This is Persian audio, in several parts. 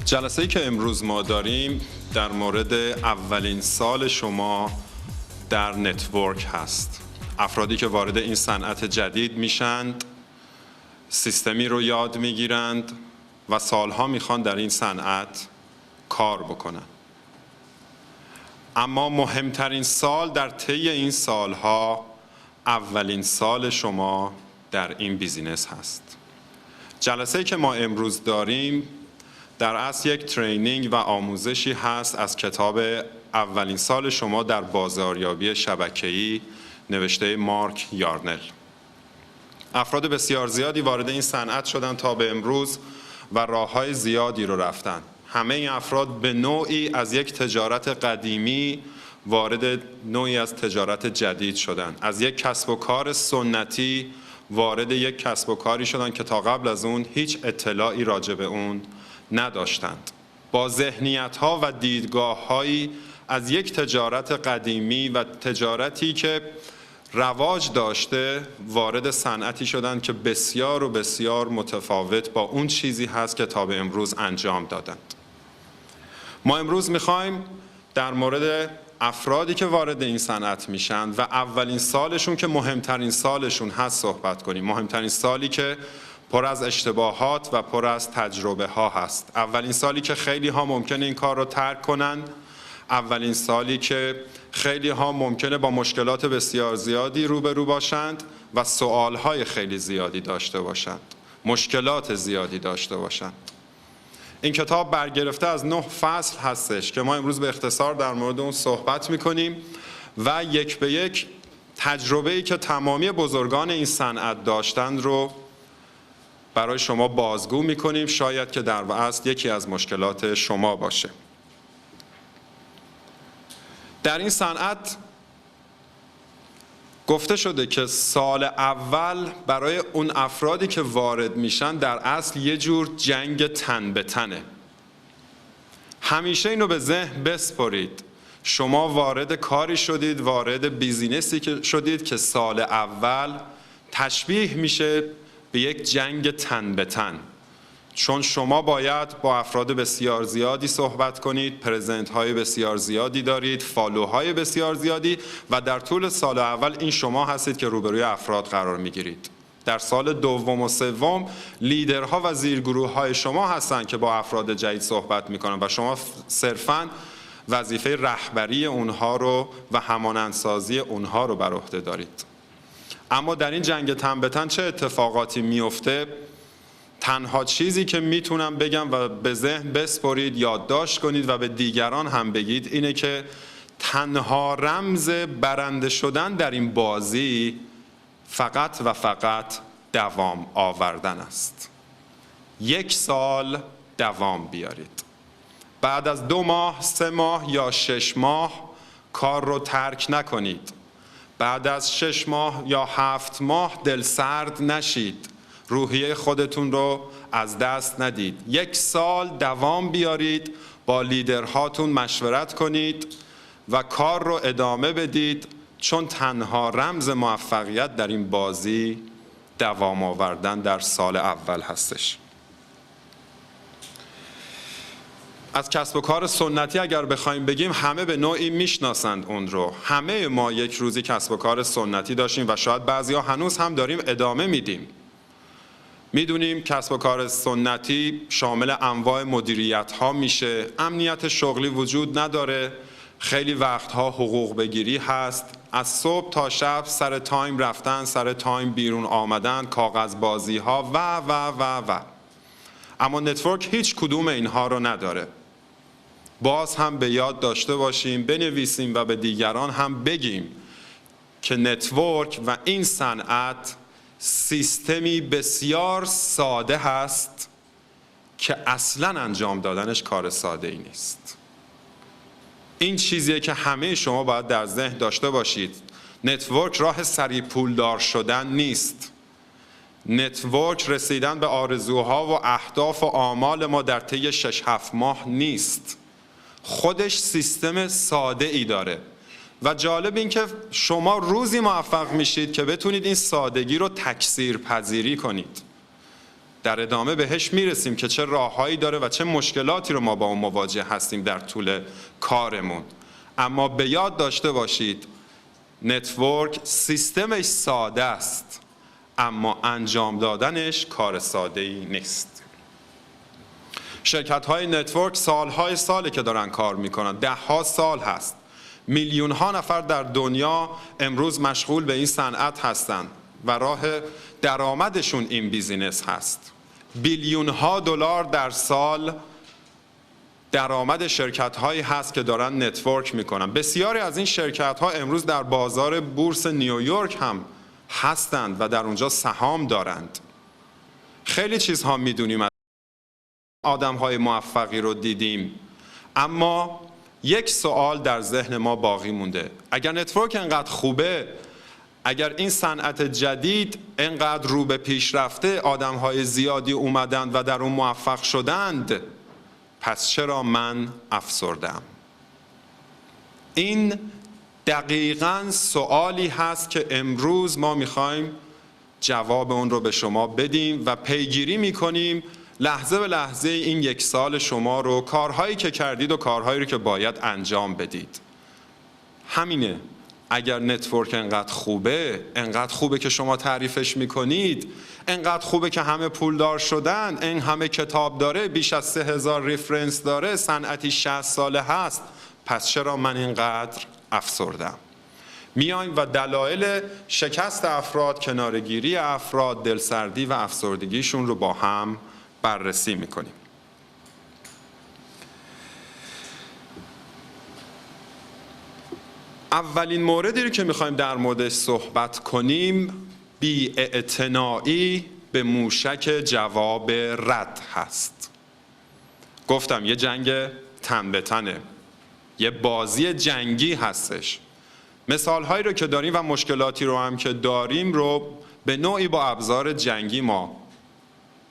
جلسه‌ای که امروز ما داریم در مورد اولین سال شما در نتورک هست. افرادی که وارد این صنعت جدید میشند، سیستمی رو یاد میگیرند و سالها میخوان در این صنعت کار بکنن. اما مهمترین سال در طی این سالها اولین سال شما در این بیزینس هست. جلسه‌ای که ما امروز داریم در اصل یک ترینینگ و آموزشی هست از کتاب اولین سال شما در بازاریابی شبکه‌ای نوشته مارک یارنل. افراد بسیار زیادی وارد این صنعت شدن تا به امروز و راه‌های زیادی رو رفتن. همه این افراد به نوعی از یک تجارت قدیمی وارد نوعی از تجارت جدید شدن. از یک کسب و کار سنتی وارد یک کسب و کاری شدن که تا قبل از اون هیچ اطلاعی راجع به اون نداشتند. با ذهنیت‌ها و دیدگاه‌هایی از یک تجارت قدیمی و تجارتی که رواج داشته وارد صنعتی شدند که بسیار و بسیار متفاوت با اون چیزی هست که تا به امروز انجام دادند. ما امروز می‌خوایم در مورد افرادی که وارد این صنعت میشن و اولین سالشون که مهمترین سالشون هست صحبت کنیم. مهمترین سالی که پر از اشتباهات و پر از تجربه ها هست. اولین سالی که خیلی ها ممکنه این کار رو ترک کنن. اولین سالی که خیلی ها ممکنه با مشکلات بسیار زیادی روبرو باشند و سوال های خیلی زیادی داشته باشند. مشکلات زیادی داشته باشند. این کتاب برگرفته از 9 فصل هستش که ما امروز به اختصار در مورد اون صحبت میکنیم و یک به یک تجربه‌ای که تمامی بزرگان این صنعت داشتند رو برای شما بازگو میکنیم، شاید که در اصل یکی از مشکلات شما باشه. در این صنعت گفته شده که سال اول برای اون افرادی که وارد میشن در اصل یه جور جنگ تن به تنه. همیشه اینو به ذهن بسپارید. شما وارد کاری شدید، وارد بیزینسی که شدید که سال اول تشبیه میشه به یک جنگ تن به تن، چون شما باید با افراد بسیار زیادی صحبت کنید، پرزنت های بسیار زیادی دارید، فالو های بسیار زیادی و در طول سال اول این شما هستید که روبروی افراد قرار میگیرید. در سال دوم و سوم لیدرها و زیرگروه های شما هستند که با افراد جدید صحبت میکنن و شما صرفاً وظیفه رهبری اونها رو و همانندسازی اونها رو بر عهده دارید. اما در این جنگ تن به تن چه اتفاقاتی میفته؟ تنها چیزی که میتونم بگم و به ذهن بسپارید، یادداشت کنید و به دیگران هم بگید اینه که تنها رمز برنده شدن در این بازی فقط و فقط دوام آوردن است. 1 سال دوام بیارید. بعد از 2 ماه، 3 ماه یا 6 ماه کار رو ترک نکنید. بعد از 6 ماه یا 7 ماه دل سرد نشید. روحیه خودتون رو از دست ندید. 1 سال دوام بیارید، با لیدرهاتون مشورت کنید و کار رو ادامه بدید، چون تنها رمز موفقیت در این بازی دوام آوردن در سال اول هستش. از کسب و کار سنتی اگر بخوایم بگیم همه به نوعی میشناسند اون رو. همه ما یک روزی کسب و کار سنتی داشتیم و شاید بعضیا هنوز هم داریم ادامه میدیم. میدونیم کسب و کار سنتی شامل انواع مدیریت ها میشه، امنیت شغلی وجود نداره، خیلی وقتها حقوق بگیری هست، از صبح تا شب سر تایم رفتن، سر تایم بیرون آمدن، کاغذ بازی ها و. اما نتورک هیچ کدوم اینها رو نداره. باز هم به یاد داشته باشیم، بنویسیم و به دیگران هم بگیم که نتورک و این صنعت سیستمی بسیار ساده هست که اصلاً انجام دادنش کار ساده ای نیست. این چیزیه که همه شما باید در ذهن داشته باشید. نتورک راه سریع پولدار شدن نیست. نتورک رسیدن به آرزوها و اهداف و آمال ما در طی 6-7 ماه نیست. خودش سیستم ساده ای داره و جالب این که شما روزی موفق میشید که بتونید این سادگی رو تکثیر پذیری کنید. در ادامه بهش میرسیم که چه راههایی داره و چه مشکلاتی رو ما با اون مواجه هستیم در طول کارمون. اما به یاد داشته باشید نتورک سیستمش ساده است، اما انجام دادنش کار ساده‌ای نیست. شرکت‌های نتورک سالهای ساله که دارن کار میکنن، 10 سال هست. میلیون ها نفر در دنیا امروز مشغول به این صنعت هستند و راه درآمدشون این بیزینس هست. بیلیون ها دلار در سال درآمد شرکت هایی هست که دارن نتورک میکنن. بسیاری از این شرکت ها امروز در بازار بورس نیویورک هم هستند و در اونجا سهام دارند. خیلی چیزها میدونیم، از آدم های موفقی رو دیدیم، اما یک سوال در ذهن ما باقی مونده: اگر نتورک انقدر خوبه، اگر این صنعت جدید انقدر رو به پیش رفته، آدم های زیادی اومدند و در اون موفق شدند، پس چرا من افسردم؟ این دقیقاً سوالی هست که امروز ما میخوایم جواب اون رو به شما بدیم و پیگیری میکنیم لحظه به لحظه این 1 سال شما رو، کارهایی که کردید و کارهایی رو که باید انجام بدید. همینه. اگر نتورک انقدر خوبه که شما تعریفش میکنید، انقدر خوبه که همه پولدار شدن، این همه کتاب داره، بیش از 3000 ریفرنس داره، صنعتی 60 ساله هست، پس چرا من اینقدر افسردم؟ میایم و دلایل شکست افراد، کنارگیری افراد، دلسردی و افسردگیشون رو با هم بررسی میکنیم. اولین موردی رو که میخوایم در موردش صحبت کنیم، بی‌اعتنایی به موشک جواب رد هست. گفتم یه جنگ تن به تنه، یه بازی جنگی هستش. مثالهایی رو که داریم و مشکلاتی رو هم که داریم رو به نوعی با ابزار جنگی ما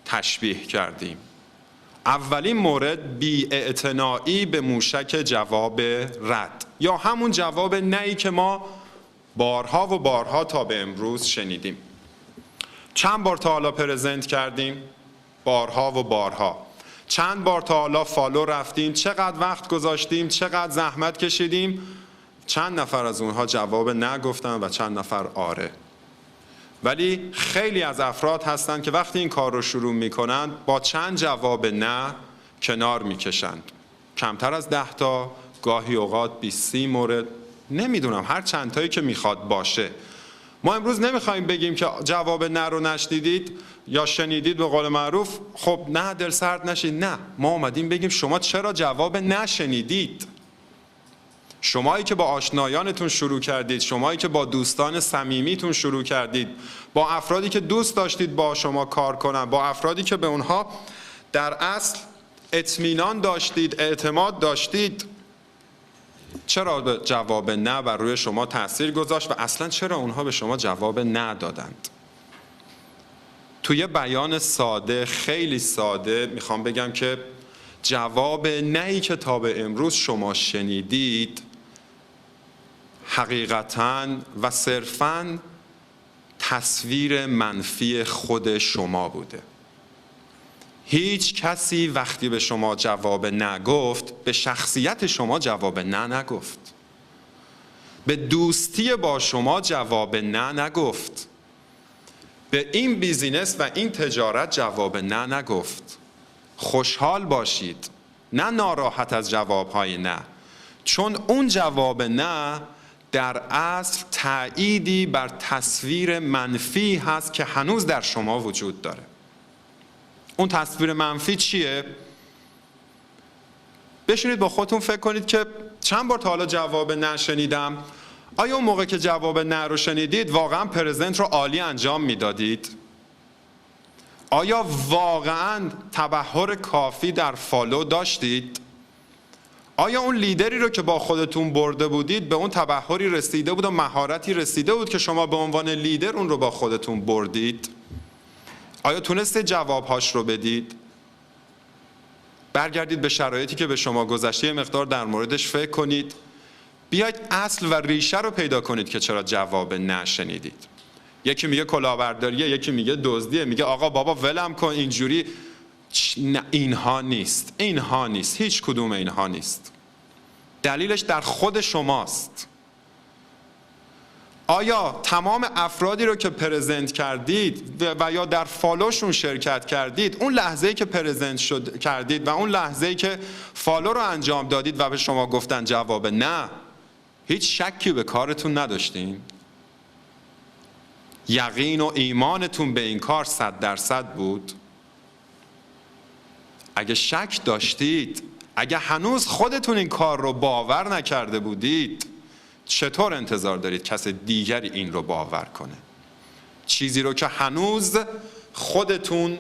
تشبیه کردیم. اولین مورد بی‌اعتنایی به موشک جواب رد، یا همون جواب نهی که ما بارها و بارها تا به امروز شنیدیم. چند بار تا حالا پرزنت کردیم؟ بارها و بارها. چند بار تا حالا فالو رفتیم؟ چقدر وقت گذاشتیم؟ چقدر زحمت کشیدیم؟ چند نفر از اونها جواب نه گفتن و چند نفر آره. ولی خیلی از افراد هستند که وقتی این کار رو شروع میکنند با چند جواب نه کنار میکشند. کمتر از 10 تا، گاهی اوقات 20-30 مورد، نمیدونم، هر چند تایی که میخواد باشه. ما امروز نمیخوایم بگیم که جواب نه رو نشنیدید یا شنیدید به قول معروف خب نه دل سرد نشید. نه، ما اومدیم بگیم شما چرا جواب نشنیدید. شمایی که با آشنایانتون شروع کردید، شمایی که با دوستان صمیمیتون شروع کردید، با افرادی که دوست داشتید با شما کار کنن، با افرادی که به اونها در اصل اطمینان داشتید، اعتماد داشتید، چرا جواب نه بر روی شما تأثیر گذاشت و اصلا چرا اونها به شما جواب ندادند؟ توی بیان ساده، خیلی ساده، میخوام بگم که جواب نهی که تا به امروز شما شنیدید حقیقتاً و صرفاً تصویر منفی خود شما بوده. هیچ کسی وقتی به شما جواب نگفت به شخصیت شما جواب نگفت، به دوستی با شما جواب نگفت، به این بیزینس و این تجارت جواب نگفت. خوشحال باشید، نه ناراحت از جوابهای نه، چون اون جواب نه در اصل تأییدی بر تصویر منفی هست که هنوز در شما وجود داره. اون تصویر منفی چیه؟ بشینید با خودتون فکر کنید که چند بار تا حالا جواب نه شنیدم. آیا اون موقع که جواب نه رو شنیدید واقعا پرزنت رو عالی انجام میدادید؟ آیا واقعا تبحر کافی در فالو داشتید؟ آیا اون لیدری رو که با خودتون برده بودید به اون تبحری رسیده بود و مهارتی رسیده بود که شما به عنوان لیدر اون رو با خودتون بردید؟ آیا تونستید جوابهاش رو بدید؟ برگردید به شرایطی که به شما گذشته، یه مقدار در موردش فکر کنید. بیاید اصل و ریشه رو پیدا کنید که چرا جواب نشنیدید. یکی میگه کلاهبرداریه، یکی میگه دزدیه، میگه آقا بابا ولم کن اینجوری. نه، اینها نیست، اینها نیست، هیچ کدوم اینها نیست. دلیلش در خود شماست. آیا تمام افرادی رو که پرزنت کردید و یا در فالوشون شرکت کردید، اون لحظه‌ای که پرزنت کردید و اون لحظه‌ای که فالو رو انجام دادید و به شما گفتن جواب نه، هیچ شکی به کارتون نداشتین؟ یقین و ایمانتون به این کار 100% بود؟ اگه شک داشتید، اگه هنوز خودتون این کار رو باور نکرده بودید، چطور انتظار دارید کس دیگری این رو باور کنه؟ چیزی رو که هنوز خودتون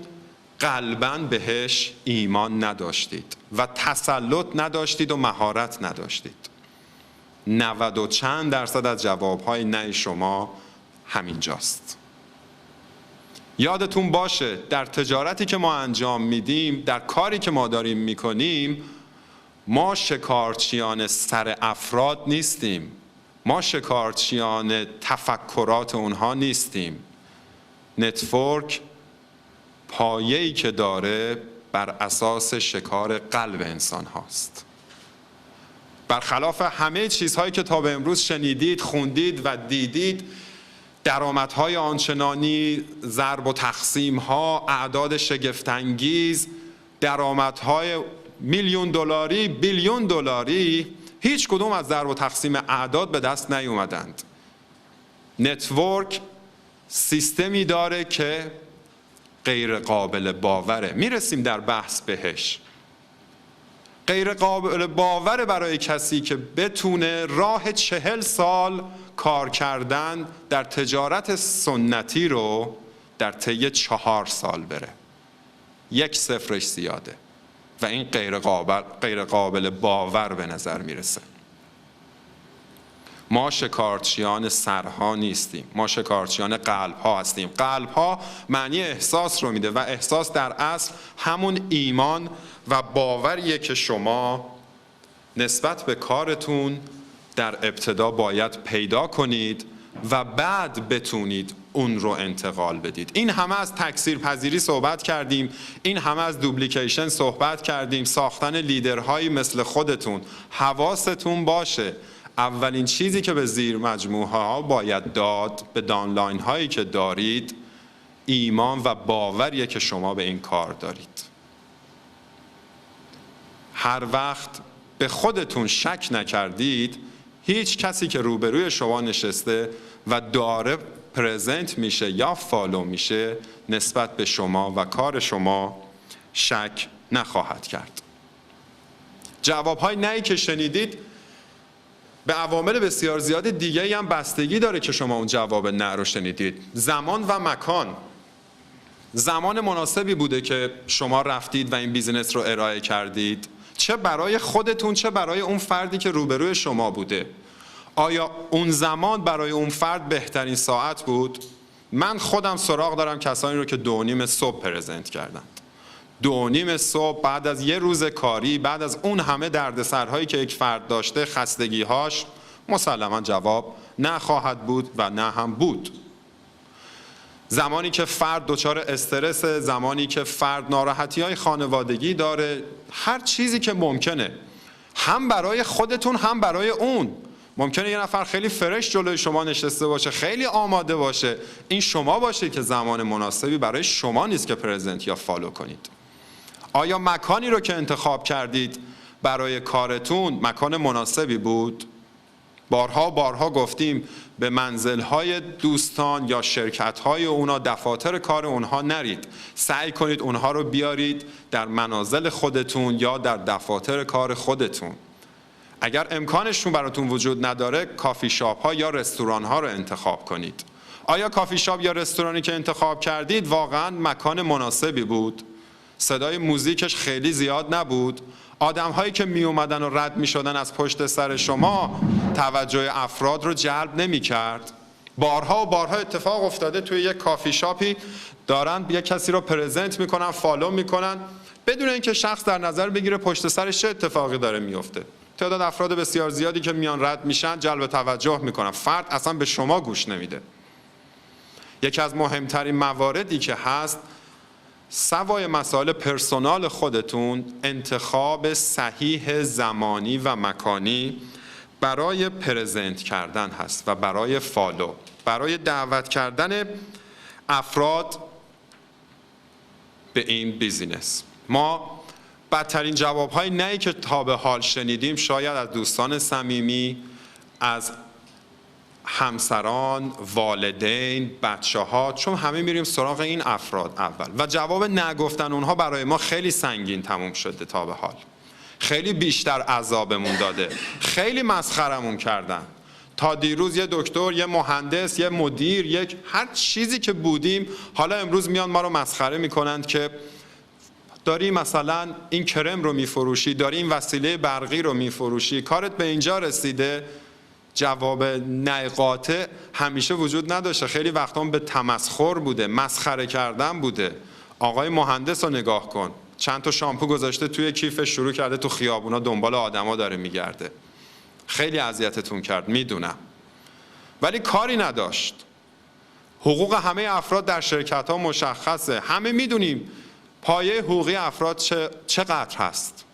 قلباً بهش ایمان نداشتید و تسلط نداشتید و مهارت نداشتید. 90 و چند درصد از جوابهای نه شما همینجاست. یادتون باشه در تجارتی که ما انجام میدیم، در کاری که ما داریم میکنیم، ما شکارچیان سر افراد نیستیم، ما شکارچیان تفکرات اونها نیستیم. نتورک پایه‌ای که داره بر اساس شکار قلب انسان هاست. برخلاف همه چیزهایی که تا به امروز شنیدید، خوندید و دیدید، درآمدهای آنچنانی، ضرب و تقسیم‌ها، اعداد شگفت‌انگیز، درآمدهای میلیون دلاری، بیلیون دلاری، هیچ کدوم از ضرب و تقسیم اعداد به دست نیومدند. نتورک سیستمی داره که غیر قابل باوره. میرسیم در بحث بهش. غیر قابل باوره برای کسی که بتونه راه 40 سال کار کردن در تجارت سنتی رو در طی 4 سال بره. 1 صفرش زیاده و این غیر قابل باور به نظر میرسه. ما شکارچیان سرها نیستیم، ما شکارچیان قلب‌ها هستیم. قلب‌ها معنی احساس رو میده و احساس در اصل همون ایمان و باوریه که شما نسبت به کارتون در ابتدا باید پیدا کنید و بعد بتونید اون رو انتقال بدید. این همه از تکثیر پذیری صحبت کردیم، این همه از دوپلیکیشن صحبت کردیم، ساختن لیدرهایی مثل خودتون. حواستون باشه اولین چیزی که به زیر مجموعه ها باید داد، به دانلاین هایی که دارید، ایمان و باوریه که شما به این کار دارید. هر وقت به خودتون شک نکردید، هیچ کسی که روبروی شما نشسته و داره پرزنت میشه یا فالو میشه نسبت به شما و کار شما شک نخواهد کرد. جوابهای نهی که شنیدید به عوامل بسیار زیاد دیگه‌ای هم بستگی داره که شما اون جواب نه رو شنیدید. زمان و مکان. زمان مناسبی بوده که شما رفتید و این بیزینس رو ارائه کردید، چه برای خودتون چه برای اون فردی که روبروی شما بوده. آیا اون زمان برای اون فرد بهترین ساعت بود؟ من خودم سراغ دارم کسانی رو که 2:30 صبح پرزنت کردند. 2:30 صبح بعد از یه روز کاری، بعد از اون همه دردسرهایی که یک فرد داشته، خستگیهاش، مسلما جواب نه خواهد بود و نه هم بود. زمانی که فرد دچار استرس، زمانی که فرد ناراحتی‌های خانوادگی داره، هر چیزی که ممکنه، هم برای خودتون هم برای اون. ممکنه یه نفر خیلی فرش جلوی شما نشسته باشه، خیلی آماده باشه، این شما باشه که زمان مناسبی برای شما نیست که پرزنت یا فالو کنید. آیا مکانی رو که انتخاب کردید برای کارتون مکان مناسبی بود؟ بارها گفتیم به منزل‌های دوستان یا شرکت‌های اونا، دفاتر کار اونها نرید. سعی کنید اونها رو بیارید در منازل خودتون یا در دفاتر کار خودتون. اگر امکانشون براتون وجود نداره، کافی شاپ ها یا رستوران ها رو انتخاب کنید. آیا کافی شاپ یا رستورانی که انتخاب کردید واقعا مکان مناسبی بود؟ صدای موزیکش خیلی زیاد نبود؟ آدم هایی که می اومدن و رد می شدن از پشت سر شما توجه افراد رو جلب نمی کرد؟ بارها و بارها اتفاق افتاده توی یک کافی شاپی دارن یک کسی رو پرزنت میکنن، فالو میکنن، بدون اینکه شخص در نظر بگیره پشت سرش چه اتفاقی داره میفته. تعداد افراد بسیار زیادی که میان رد میشن جلب توجه میکنن، فرد اصلا به شما گوش نمیده. یکی از مهمترین مواردی که هست، سوای مسائل پرسونال خودتون، انتخاب صحیح زمانی و مکانی برای پرزنت کردن هست و برای فالو، برای دعوت کردن افراد به این بیزینس. ما بدترین جوابهای نهی که تا به حال شنیدیم شاید از دوستان صمیمی، از همسران، والدین، بچه‌ها، چون همه میریم سراغ این افراد اول و جواب نگفتن اونها برای ما خیلی سنگین تموم شده تا به حال. خیلی بیشتر عذابمون داده، خیلی مسخرمون کردن. تا دیروز یه دکتر، یه مهندس، یه مدیر، هر چیزی که بودیم، حالا امروز میان ما رو مسخره میکنند که داری مثلا این کرم رو میفروشی، داری این وسیله برقی رو میفروشی، کارت به اینجا رسیده. جواب قاطع همیشه وجود نداشته، خیلی وقتا به تمسخر بوده، مسخره کردن بوده. آقای مهندس رو نگاه کن، چند تا شامپو گذاشته توی کیفش، شروع کرده تو خیابونا دنبال آدما داره میگرده. خیلی اذیتتون کرد میدونم، ولی کاری نداشت. حقوق همه افراد در شرکت ها مشخصه، همه میدونیم پایه حقوقی افراد چقدر هست.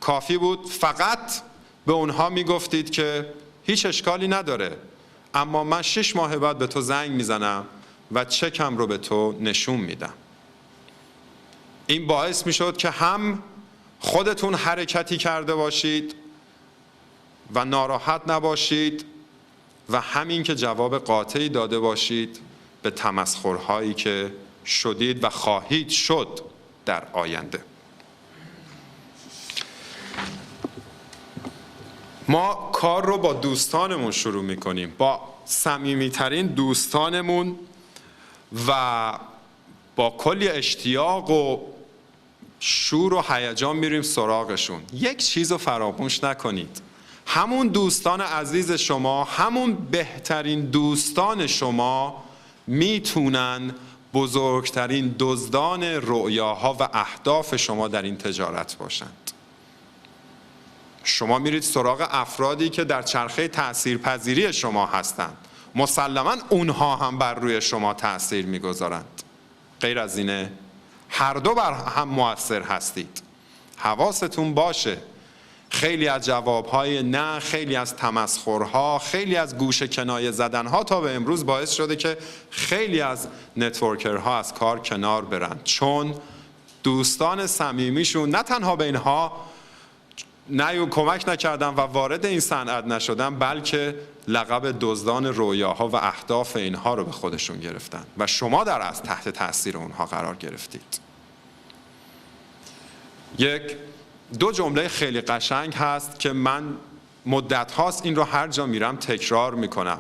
کافی بود فقط به اونها میگفتید که هیچ اشکالی نداره، اما من 6 ماه بعد به تو زنگ میزنم و چکم رو به تو نشون میدم. این باعث میشد که هم خودتون حرکتی کرده باشید و ناراحت نباشید و همین که جواب قاطعی داده باشید به تمسخرهایی که شدید و خواهید شد در آینده. ما کار رو با دوستانمون شروع میکنیم، با صمیمیترین دوستانمون و با کلی اشتیاق و شور و هیجان میریم سراغشون. یک چیز رو فراموش نکنید، همون دوستان عزیز شما، همون بهترین دوستان شما میتونن بزرگترین دزدان رؤیاها و اهداف شما در این تجارت باشند. شما میرید سراغ افرادی که در چرخه تأثیرپذیری شما هستند، مسلماً اونها هم بر روی شما تأثیر میگذارند. غیر از اینه هر دو بر هم مؤثر هستید. حواستون باشه. خیلی از جوابهای نه، خیلی از تمسخرها، خیلی از گوشه کنایه زدنها تا به امروز باعث شده که خیلی از نتورکرها از کار کنار برن، چون دوستان صمیمیشون نه تنها به اینها کمک نکردن و وارد این صنعت نشدن، بلکه لقب دزدان رویاها و اهداف اینها رو به خودشون گرفتن و شما در از تحت تاثیر اونها قرار گرفتید. دو جمله خیلی قشنگ هست که من مدت هاست این رو هر جا میرم تکرار میکنم.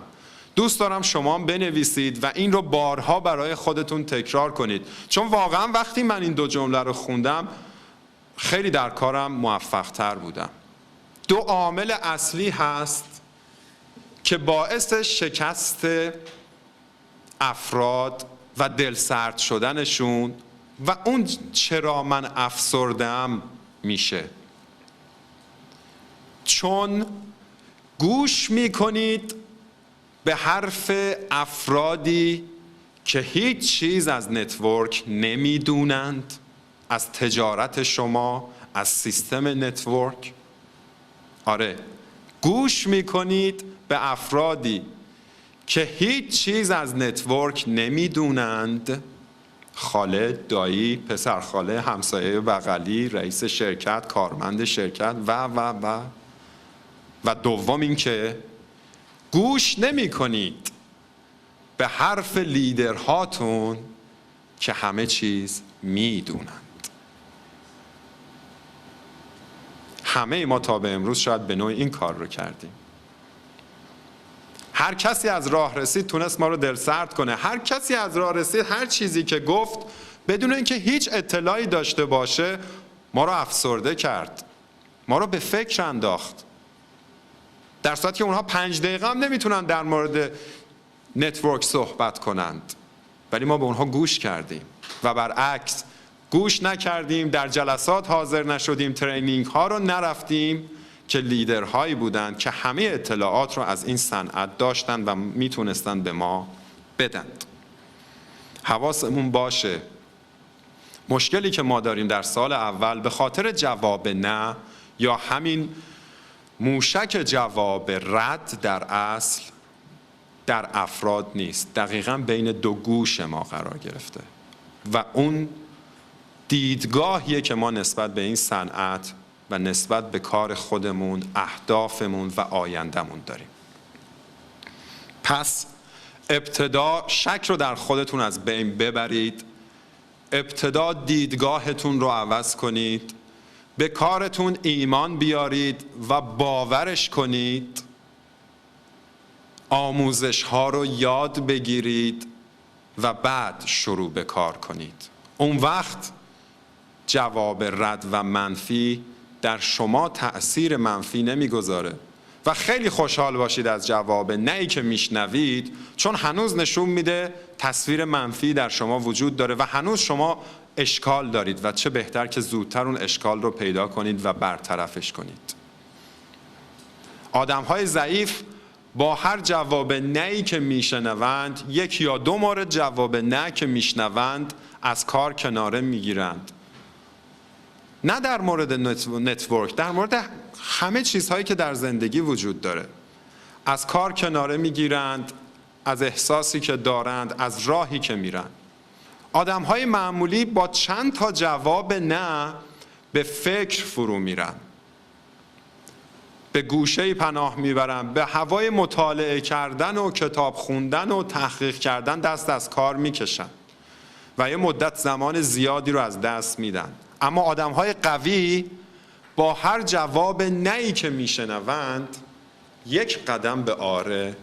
دوست دارم شما بنویسید و این رو بارها برای خودتون تکرار کنید، چون واقعا وقتی من این 2 جمله رو خوندم خیلی در کارم موفق تر بودم. 2 عامل اصلی هست که باعث شکست افراد و دلسرد شدنشون و اون چرا من افسرده‌ام میشه. چون گوش میکنید به حرف افرادی که هیچ چیز از نتورک نمیدونند، از تجارت شما، از سیستم نتورک. آره، گوش میکنید به افرادی که هیچ چیز از نتورک نمیدونند، خاله، دایی، پسر خاله، همسایه بغلی، رئیس شرکت، کارمند شرکت و دوم این که گوش نمی کنید به حرف لیدرهاتون که همه چیز میدونند. همه ما تا به امروز شاید به نوعی این کار رو کردیم. هر کسی از راه رسید تونست ما رو دلسرد کنه. هر کسی از راه رسید هر چیزی که گفت بدون اینکه هیچ اطلاعی داشته باشه ما رو افسرده کرد، ما رو به فکر انداخت، در صورتی که اونها 5 دقیقه هم نمیتونن در مورد نتورک صحبت کنند، ولی ما به اونها گوش کردیم و برعکس گوش نکردیم، در جلسات حاضر نشدیم، ترینینگ ها رو نرفتیم که لیدرهایی بودند که همه اطلاعات رو از این صنعت داشتند و میتونستند به ما بدند. حواسمون باشه مشکلی که ما داریم در سال اول به خاطر جواب نه یا همین موشک جواب رد در اصل در افراد نیست، دقیقاً بین دو گوش ما قرار گرفته و اون دیدگاهیه که ما نسبت به این صنعت و نسبت به کار خودمون، اهدافمون و آیندهمون داریم. پس ابتدا شک رو در خودتون از بین ببرید، ابتدا دیدگاهتون رو عوض کنید، به کارتون ایمان بیارید و باورش کنید، آموزش ها رو یاد بگیرید و بعد شروع به کار کنید. اون وقت جواب رد و منفی در شما تأثیر منفی نمیگذاره و خیلی خوشحال باشید از جواب نهی که میشنوید، چون هنوز نشون میده تصویر منفی در شما وجود داره و هنوز شما اشکال دارید و چه بهتر که زودتر اون اشکال رو پیدا کنید و برطرفش کنید. آدم‌های ضعیف با هر جواب نهی که میشنوند، یک یا دو مورد جواب نه که میشنوند از کار کناره میگیرند. نه در مورد نتورک، در مورد همه چیزهایی که در زندگی وجود داره. از کار کناره میگیرند، از احساسی که دارند، از راهی که میرند. آدم‌های معمولی با چند تا جواب نه به فکر فرو میرن، به گوشه‌ای پناه میبرن، به هوای مطالعه کردن و کتاب خوندن و تحقیق کردن دست از کار میکشن و یه مدت زمان زیادی رو از دست میدن. اما آدم‌های قوی با هر جواب نهی که میشنوند یک قدم به آره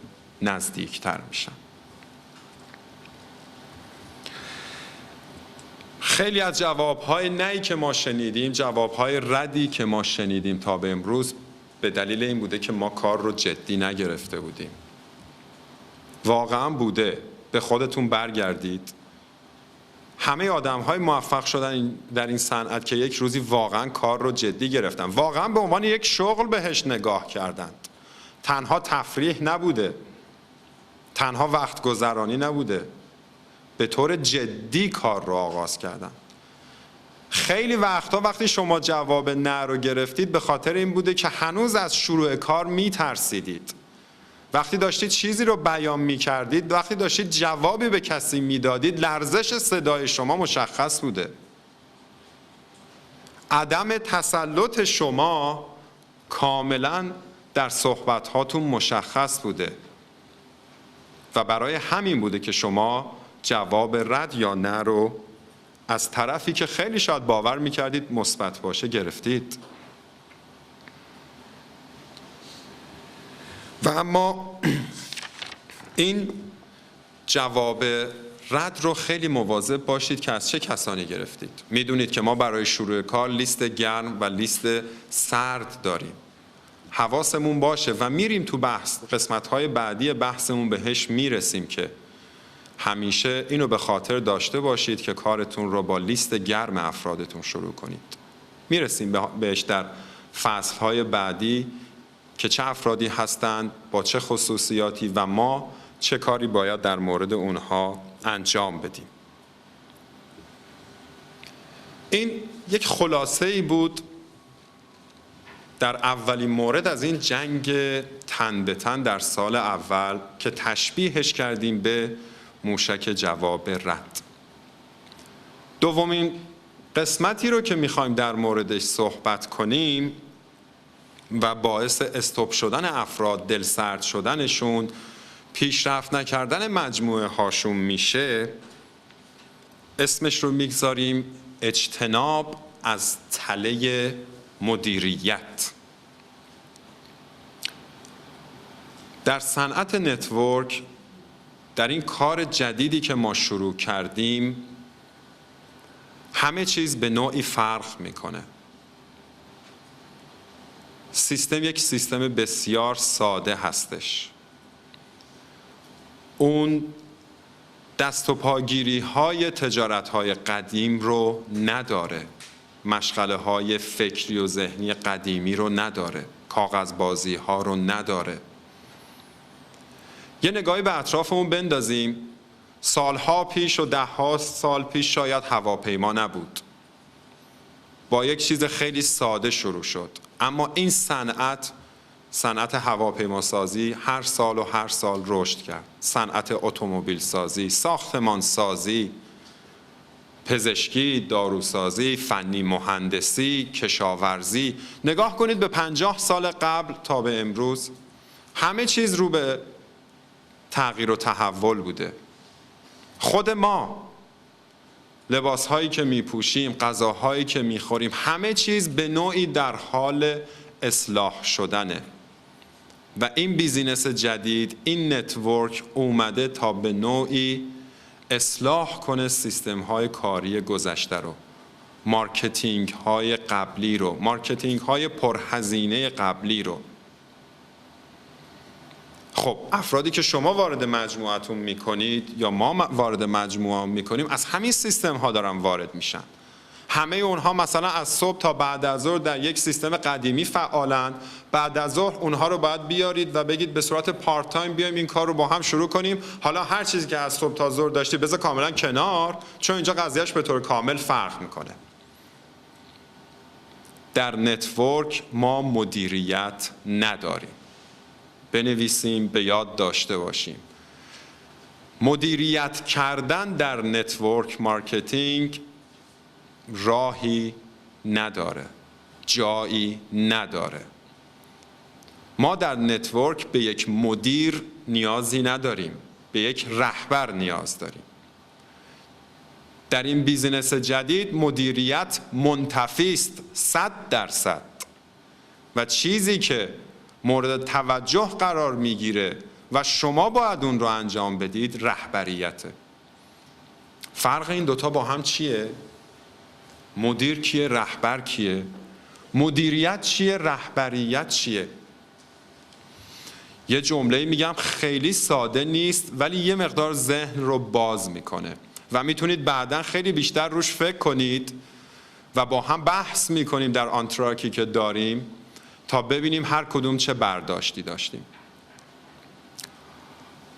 نزدیکتر میشن. خیلی از جواب‌های نهی که ما شنیدیم، جواب‌های ردی که ما شنیدیم تا به امروز، به دلیل این بوده که ما کار رو جدی نگرفته بودیم. واقعا بوده. به خودتون برگردید. همه آدم‌های موفق شدن در این صنعت که یک روزی واقعا کار رو جدی گرفتن، واقعا به عنوان یک شغل بهش نگاه کردند. تنها تفریح نبوده، تنها وقت گذرانی نبوده، به طور جدی کار رو آغاز کردن. خیلی وقتا وقتی شما جواب نه رو گرفتید به خاطر این بوده که هنوز از شروع کار میترسیدید. وقتی داشتید چیزی رو بیان میکردید، وقتی داشتید جوابی به کسی میدادید، لرزش صدای شما مشخص بوده. عدم تسلط شما کاملا در صحبت‌هاتون مشخص بوده و برای همین بوده که شما جواب رد یا نه رو از طرفی که خیلی شاید باور میکردید مثبت باشه گرفتید. و اما این جواب رد رو خیلی مواظب باشید که از چه کسانی گرفتید. میدونید که ما برای شروع کار لیست گرم و لیست سرد داریم. حواسمون باشه و میریم تو بحث، قسمت‌های بعدی بحثمون بهش میرسیم که همیشه اینو به خاطر داشته باشید که کارتون رو با لیست گرم افرادتون شروع کنید. میرسیم بهش در فصل‌های بعدی که چه افرادی هستند، با چه خصوصیاتی و ما چه کاری باید در مورد اونها انجام بدیم. این یک خلاصه‌ای بود در اولین مورد از این جنگ تن به تن در سال اول که تشبیهش کردیم به موشک جواب رد. دومین قسمتی رو که میخوایم در موردش صحبت کنیم و باعث استاپ شدن افراد، دلسرد شدنشون، پیشرفت نکردن مجموعه هاشون میشه، اسمش رو میگذاریم اجتناب از تله مدیریت. در صنعت نتورک، در این کار جدیدی که ما شروع کردیم، همه چیز به نوعی فرق میکنه. سیستم یک سیستم بسیار ساده هستش. اون دست و پاگیری های تجارت های قدیم رو نداره، مشغله های فکری و ذهنی قدیمی رو نداره، کاغذبازی ها رو نداره. یه نگاهی به اطرافمون بندازیم. سالها پیش و دهها سال پیش شاید هواپیما نبود. با یک چیز خیلی ساده شروع شد. اما این صنعت هواپیما سازی هر سال رشد کرد. صنعت اتومبیل سازی، ساختمان سازی، پزشکی، داروسازی، فنی مهندسی، کشاورزی. نگاه کنید به 50 سال قبل تا به امروز همه چیز رو به تغییر و تحول بوده. خود ما، لباسهایی که میپوشیم، غذاهایی که میخوریم، همه چیز به نوعی در حال اصلاح شدنه و این بیزینس جدید، این نتورک اومده تا به نوعی اصلاح کنه سیستم های کاری گذشته رو، مارکتینگ های قبلی رو، مارکتینگ های پرهزینه قبلی رو. خب افرادی که شما وارد مجموعتون میکنید یا ما وارد مجموعه میکنیم از همین سیستم ها دارن وارد میشن. همه اونها مثلا از صبح تا بعد از ظهر در یک سیستم قدیمی فعالن. بعد از ظهر اونها رو باید بیارید و بگید به صورت پارت تایم بیایم این کار رو با هم شروع کنیم. حالا هر چیزی که از صبح تا ظهر داشتی بذار کاملا کنار، چون اینجا قضیهش به طور کامل فرق میکنه. در نتورک ما مدیریت نداریم. بنویسیم، به یاد داشته باشیم. مدیریت کردن در نتورک مارکتینگ راهی نداره، جایی نداره. ما در نتورک به یک مدیر نیازی نداریم، به یک رهبر نیاز داریم. در این بیزینس جدید مدیریت منتفی است 100%. و چیزی که مورد توجه قرار میگیره و شما باید اون رو انجام بدید رهبریته. فرق این دوتا با هم چیه؟ مدیر کیه؟ رهبر کیه؟ مدیریت چیه؟ رهبریت چیه؟ یه جمله میگم خیلی ساده نیست ولی یه مقدار ذهن رو باز میکنه و میتونید بعداً خیلی بیشتر روش فکر کنید و با هم بحث میکنیم در آنتراکی که داریم تا ببینیم هر کدوم چه برداشتی داشتیم.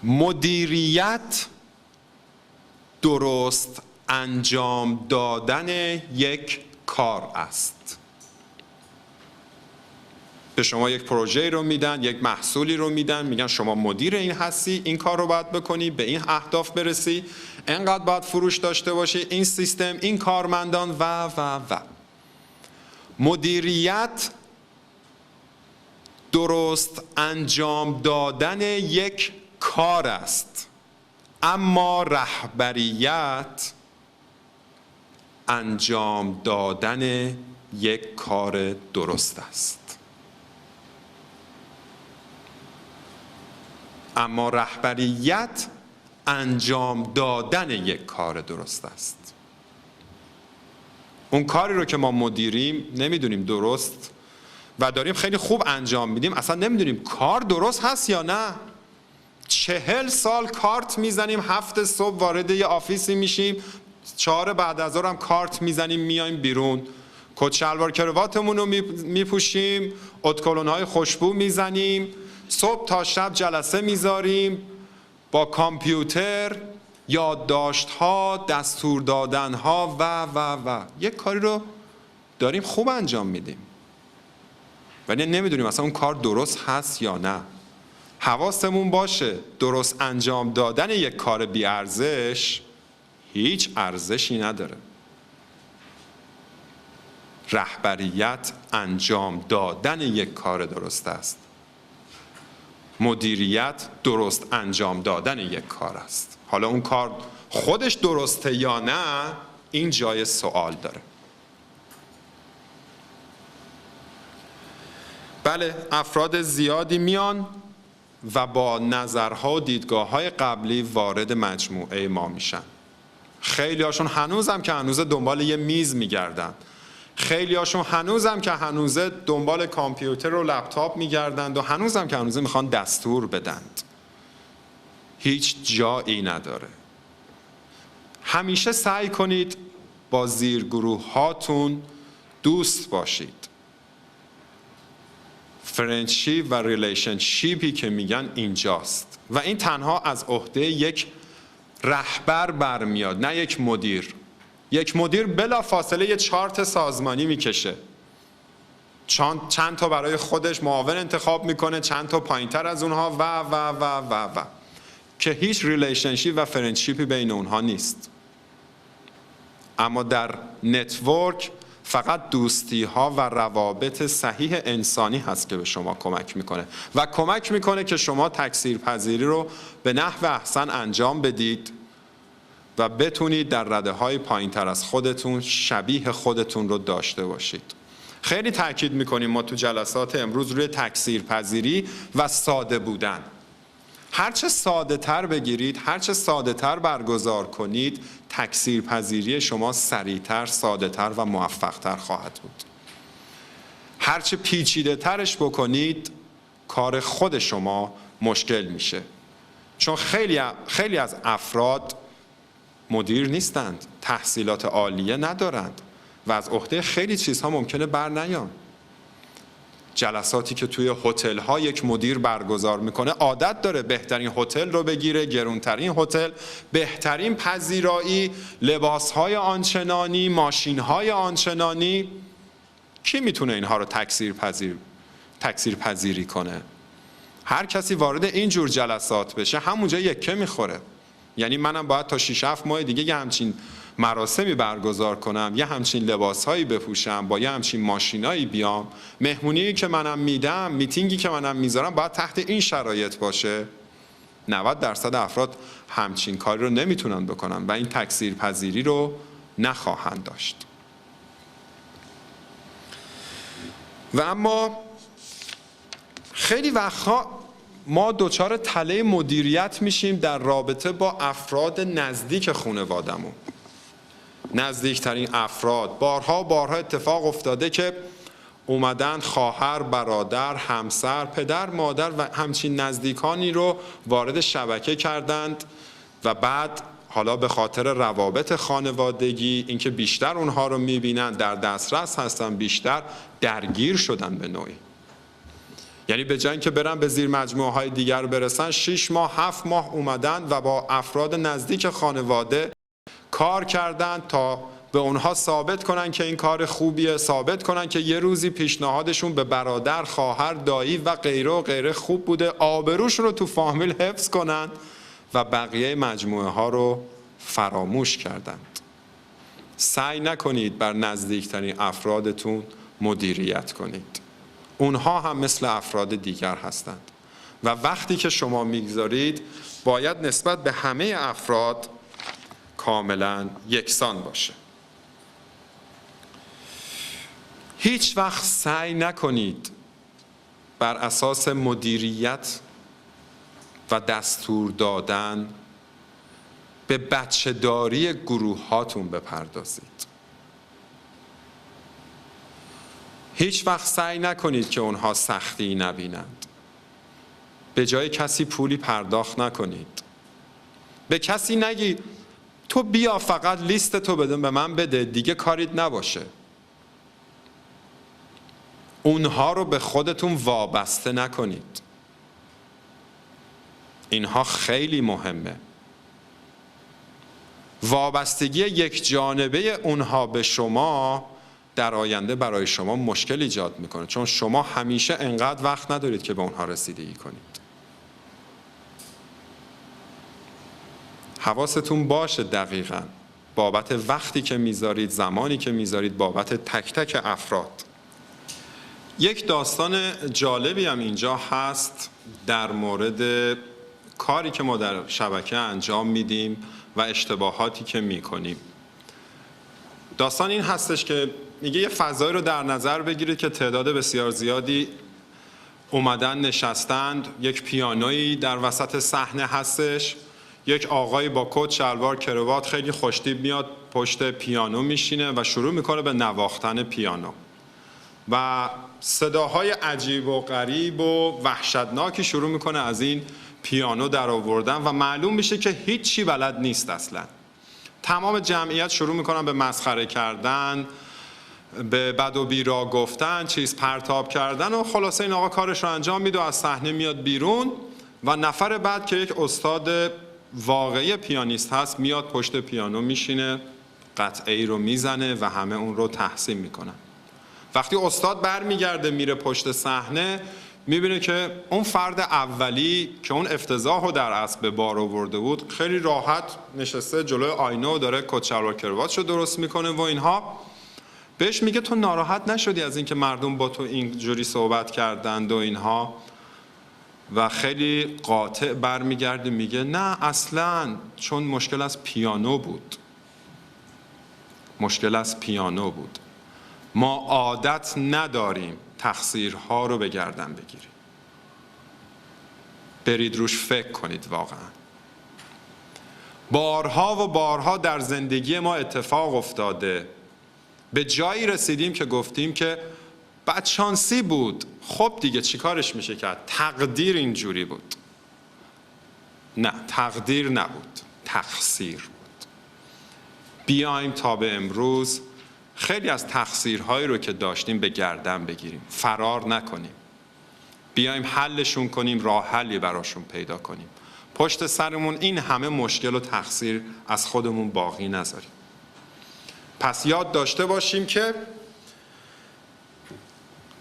مدیریت درست انجام دادن یک کار است. به شما یک پروژه رو میدن، یک محصولی رو میدن، میگن شما مدیر این هستی، این کار رو باید بکنی، به این اهداف برسی، اینقدر باید فروش داشته باشی، این سیستم، این کارمندان و مدیریت درست انجام دادن یک کار است، اما رهبریت انجام دادن یک کار درست است. اما رهبریت انجام دادن یک کار درست است. اون کاری رو که ما مدیریم نمیدونیم درست و داریم خیلی خوب انجام میدیم، اصلا نمیدونیم کار درست هست یا نه. 40 سال کارت میزنیم، 7 صبح وارد یه آفیسی میشیم، 4 بعد از ظهر هم کارت میزنیم میایم بیرون، کت شلوار کرواتمون رو میپوشیم، ادکلون‌های خوشبو میزنیم، صبح تا شب جلسه میذاریم، با کامپیوتر یادداشت‌ها، دستور دادن‌ها و یک کاری رو داریم خوب انجام میدیم ولی نمیدونیم اصلا اون کار درست هست یا نه. حواسمون باشه درست انجام دادن یک کار بی ارزش هیچ ارزشی نداره. رهبریت انجام دادن یک کار درست است. مدیریت درست انجام دادن یک کار است. حالا اون کار خودش درسته یا نه این جای سوال داره. بله، افراد زیادی میان و با نظرها و دیدگاه‌های قبلی وارد مجموعه ما میشن. خیلی هاشون هنوزم که هنوز دنبال یه میز میگردن. خیلی هاشون هنوزم که هنوز دنبال کامپیوتر و لپتاپ میگردند و هنوزم که هنوز میخوان دستور بدند. هیچ جایی نداره. همیشه سعی کنید با زیرگروه هاتون دوست باشید. فرندشیپ و ریلیشنشیپی که میگن اینجاست و این تنها از عهده یک رهبر برمیاد، نه یک مدیر. یک مدیر بلا فاصله یه چارت سازمانی میکشه، چند تا برای خودش معاون انتخاب میکنه، چند تا پایینتر از اونها و که هیچ ریلیشنشیپ و فرندشیپی بین اونها نیست. اما در نتورک فقط دوستی ها و روابط صحیح انسانی هست که به شما کمک میکنه و کمک میکنه که شما تکثیرپذیری رو به نحو احسن انجام بدید و بتونید در رده های پایین تر از خودتون شبیه خودتون رو داشته باشید. خیلی تاکید میکنیم ما تو جلسات امروز روی تکثیرپذیری و ساده بودن. هرچه ساده تر بگیرید، هرچه ساده تر برگزار کنید، تکثیرپذیری شما سریعتر، ساده تر و موفق تر خواهد بود. هرچه پیچیده ترش بکنید، کار خود شما مشکل میشه. چون خیلی از افراد مدیر نیستند، تحصیلات عالیه ندارند و از عهده خیلی چیزها ممکنه بر نیان. جلساتی که توی هتل ها یک مدیر برگزار میکنه عادت داره بهترین هتل رو بگیره، گرونترین هتل، بهترین پذیرایی، لباس های آنچنانی، ماشین های آنچنانی. کی میتونه اینها رو تکثیرپذیری کنه؟ هر کسی وارد این جور جلسات بشه همونجا یکه میخوره. یعنی منم باید تا 6-7 ماه دیگه یه همچین مراسمی برگزار کنم، یه همچین لباسهایی بپوشم، با یه همچین ماشینایی بیام، مهمونی که منم میدم، میتینگی که منم میذارم باید تحت این شرایط باشه. 90% افراد همچین کاری رو نمیتونن بکنن و این تکثیرپذیری رو نخواهند داشت. و اما خیلی وقتها ما دچار تله مدیریت میشیم در رابطه با افراد نزدیک خانواده‌مون. نزدیکترین افراد، بارها اتفاق افتاده که اومدن خواهر، برادر، همسر، پدر، مادر و همچین نزدیکانی رو وارد شبکه کردند و بعد حالا به خاطر روابط خانوادگی، اینکه بیشتر اونها رو میبینن، در دسترس هستن، بیشتر درگیر شدن به نوعی. یعنی به جای اینکه برن به زیر مجموعه های دیگر برسن، 6 ماه 7 ماه اومدن و با افراد نزدیک خانواده کار کردن تا به اونها ثابت کنن که این کار خوبیه، ثابت کنن که یه روزی پیشنهادشون به برادر، خواهر، دایی و غیره خوب بوده، آبروش رو تو فامیل حفظ کنن و بقیه مجموعه ها رو فراموش کردند. سعی نکنید بر نزدیکترین افرادتون مدیریت کنید. اونها هم مثل افراد دیگر هستند و وقتی که شما میگذارید باید نسبت به همه افراد کاملا یکسان باشه. هیچ وقت سعی نکنید بر اساس مدیریت و دستور دادن به بچه‌داری گروه هاتون بپردازید. هیچ وقت سعی نکنید که اونها سختی نبینند. به جای کسی پولی پرداخت نکنید. به کسی نگید تو بیا فقط لیست تو بده به من بده دیگه کاریت نباشه. اونها رو به خودتون وابسته نکنید. اینها خیلی مهمه. وابستگی یک جانبه اونها به شما در آینده برای شما مشکل ایجاد میکنه، چون شما همیشه انقدر وقت ندارید که به اونها رسیدگی کنید. حواستون باشه دقیقاً بابت وقتی که میذارید، زمانی که میذارید بابت تک تک افراد. یک داستان جالبی هم اینجا هست در مورد کاری که ما در شبکه انجام میدیم و اشتباهاتی که میکنیم. داستان این هستش که میگه یه فضایی رو در نظر بگیرید که تعداد بسیار زیادی اومدن نشستند، یک پیانویی در وسط صحنه هستش، یک آقایی با کت، شلوار، کراوات خیلی خوشتیپ میاد پشت پیانو میشینه و شروع میکنه به نواختن پیانو و صداهای عجیب و غریب و وحشتناکی شروع میکنه از این پیانو در آوردن و معلوم میشه که هیچی بلد نیست اصلا. تمام جمعیت شروع میکنن به مسخره کردن، به بد و بیرا گفتن، چیز پرتاب کردن و خلاصه این آقا کارش رو انجام میده و از صحنه میاد بیرون و نفر بعد که یک استاد واقعی پیانیست هست میاد پشت پیانو میشینه، قطعه ای رو میزنه و همه اون رو تحسین میکنن. وقتی استاد برمیگرده میره پشت صحنه میبینه که اون فرد اولی که اون افتضاح رو در اصل به بار آورده بود خیلی راحت نشسته جلوی آینه و داره کت شلوار کراواتشو درست میکنه و اینها. بهش میگه تو ناراحت نشدی از اینکه مردم با تو اینجوری صحبت کردند و اینها؟ و خیلی قاطع برمیگرده میگه نه اصلاً، چون مشکل از پیانو بود. مشکل از پیانو بود. ما عادت نداریم تقصیرها رو به گردن بگیریم. برید روش فکر کنید. واقعا بارها و بارها در زندگی ما اتفاق افتاده، به جایی رسیدیم که گفتیم که بدشانسی بود، خب دیگه چیکارش میشه کرد، تقدیر اینجوری بود. نه، تقدیر نبود، تقصیر بود. بیایم تا به امروز خیلی از تقصیرهایی رو که داشتیم به گردن بگیریم، فرار نکنیم، بیایم حلشون کنیم، راه حلی براشون پیدا کنیم. پشت سرمون این همه مشکل و تقصیر از خودمون باقی نذاریم. پس یاد داشته باشیم که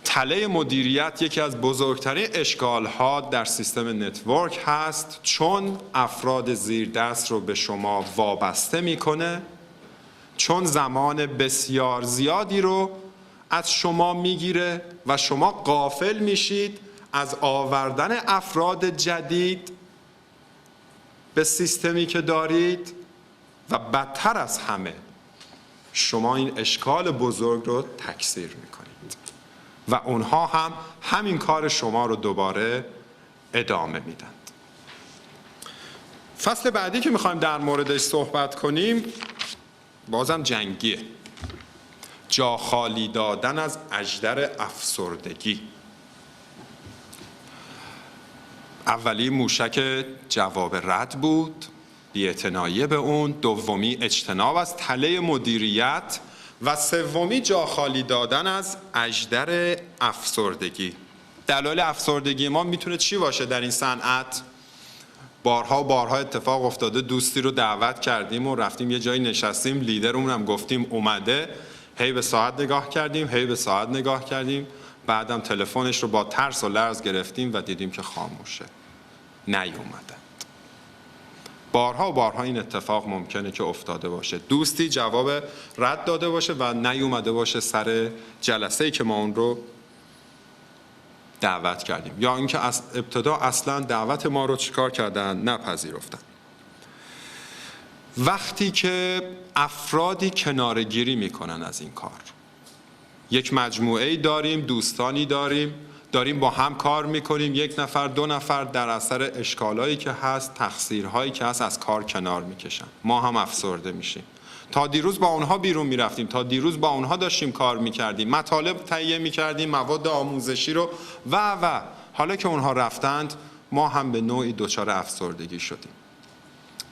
تله مدیریت یکی از بزرگترین اشکال‌ها در سیستم نتورک هست، چون افراد زیر دست رو به شما وابسته میکنه، چون زمان بسیار زیادی رو از شما میگیره و شما غافل میشید از آوردن افراد جدید به سیستمی که دارید و بدتر از همه شما این اشکال بزرگ رو تکثیر میکنید و اونها هم همین کار شما رو دوباره ادامه میدن. فصل بعدی که میخوایم در موردش صحبت کنیم بازم جنگیه. جا خالی دادن از اژدر افسردگی. اولی موشک جواب رد بود، بی‌اعتنایی به اون. دومی اجتناب از تله مدیریت و سومی جا خالی دادن از اژدر افسردگی. دلایل افسردگی ما میتونه چی باشه در این صنعت؟ بارها و بارها اتفاق افتاده دوستی رو دعوت کردیم و رفتیم یه جایی نشستیم، لیدرمون هم گفتیم اومده، هی به ساعت نگاه کردیم، هی به ساعت نگاه کردیم، بعدم تلفنش رو با ترس و لرز گرفتیم و دیدیم که خاموشه، نیومده. بارها و بارها این اتفاق ممکنه که افتاده باشه، دوستی جواب رد داده باشه و نیومده باشه سر جلسه‌ای که ما اون رو دعوت کردیم، یا اینکه از ابتدا اصلا دعوت ما رو چیکار کردن؟ نپذیرفتن. وقتی که افرادی کناره‌گیری میکنن از این کار، یک مجموعه‌ای داریم، دوستانی داریم با هم کار میکنیم، یک نفر دو نفر در اثر اشکالایی که هست، تقصیرهایی که هست از کار کنار میکشن، ما هم افسرده میشیم. تا دیروز با اونها بیرون میرفتیم، تا دیروز با اونها داشتیم کار میکردیم، مطالب تهیه میکردیم، مواد آموزشی رو و حالا که اونها رفتند ما هم به نوعی دچار افسردگی شدیم.